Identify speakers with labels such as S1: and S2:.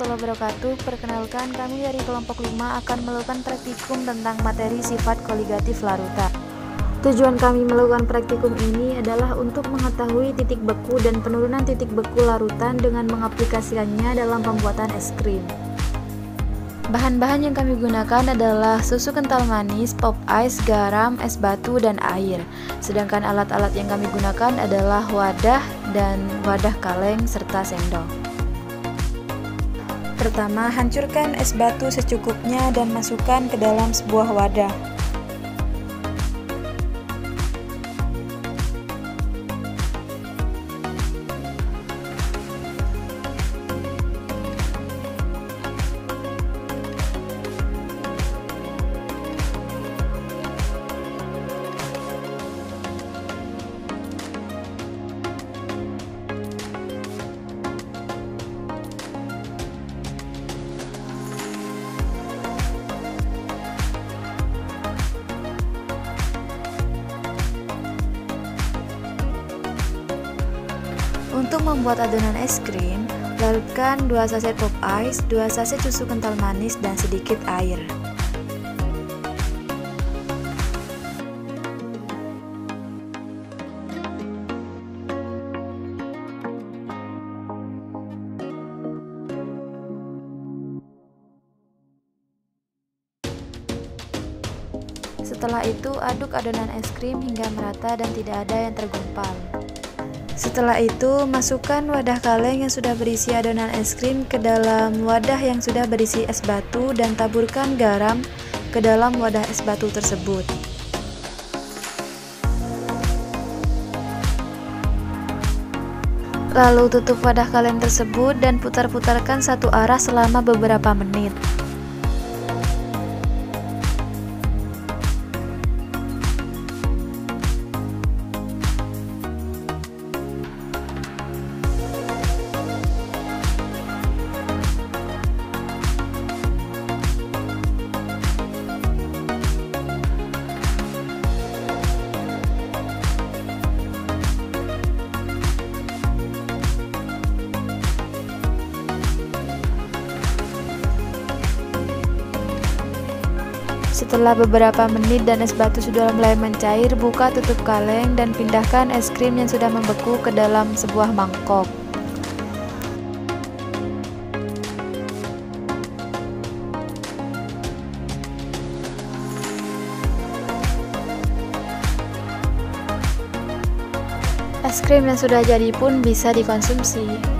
S1: warahmatullahi wabarakatuh. Perkenalkan, kami dari kelompok 5 akan melakukan praktikum tentang materi sifat koligatif larutan. Tujuan kami melakukan praktikum ini adalah untuk mengetahui titik beku dan penurunan titik beku larutan dengan mengaplikasikannya dalam pembuatan es krim. Bahan-bahan yang kami gunakan adalah susu kental manis, pop ice, garam, es batu, dan air. Sedangkan alat-alat yang kami gunakan adalah wadah dan wadah kaleng serta sendok. Pertama, hancurkan es batu secukupnya dan masukkan ke dalam sebuah wadah. Untuk membuat adonan es krim, larutkan 2 saset pop ice, 2 saset susu kental manis, dan sedikit air. Setelah itu, aduk adonan es krim hingga merata dan tidak ada yang tergumpal. Setelah itu, masukkan wadah kaleng yang sudah berisi adonan es krim ke dalam wadah yang sudah berisi es batu dan taburkan garam ke dalam wadah es batu tersebut. Lalu tutup wadah kaleng tersebut dan putar-putarkan satu arah selama beberapa menit. Setelah beberapa menit dan es batu sudah mulai mencair, buka tutup kaleng dan pindahkan es krim yang sudah membeku ke dalam sebuah mangkok. Es krim yang sudah jadi pun bisa dikonsumsi.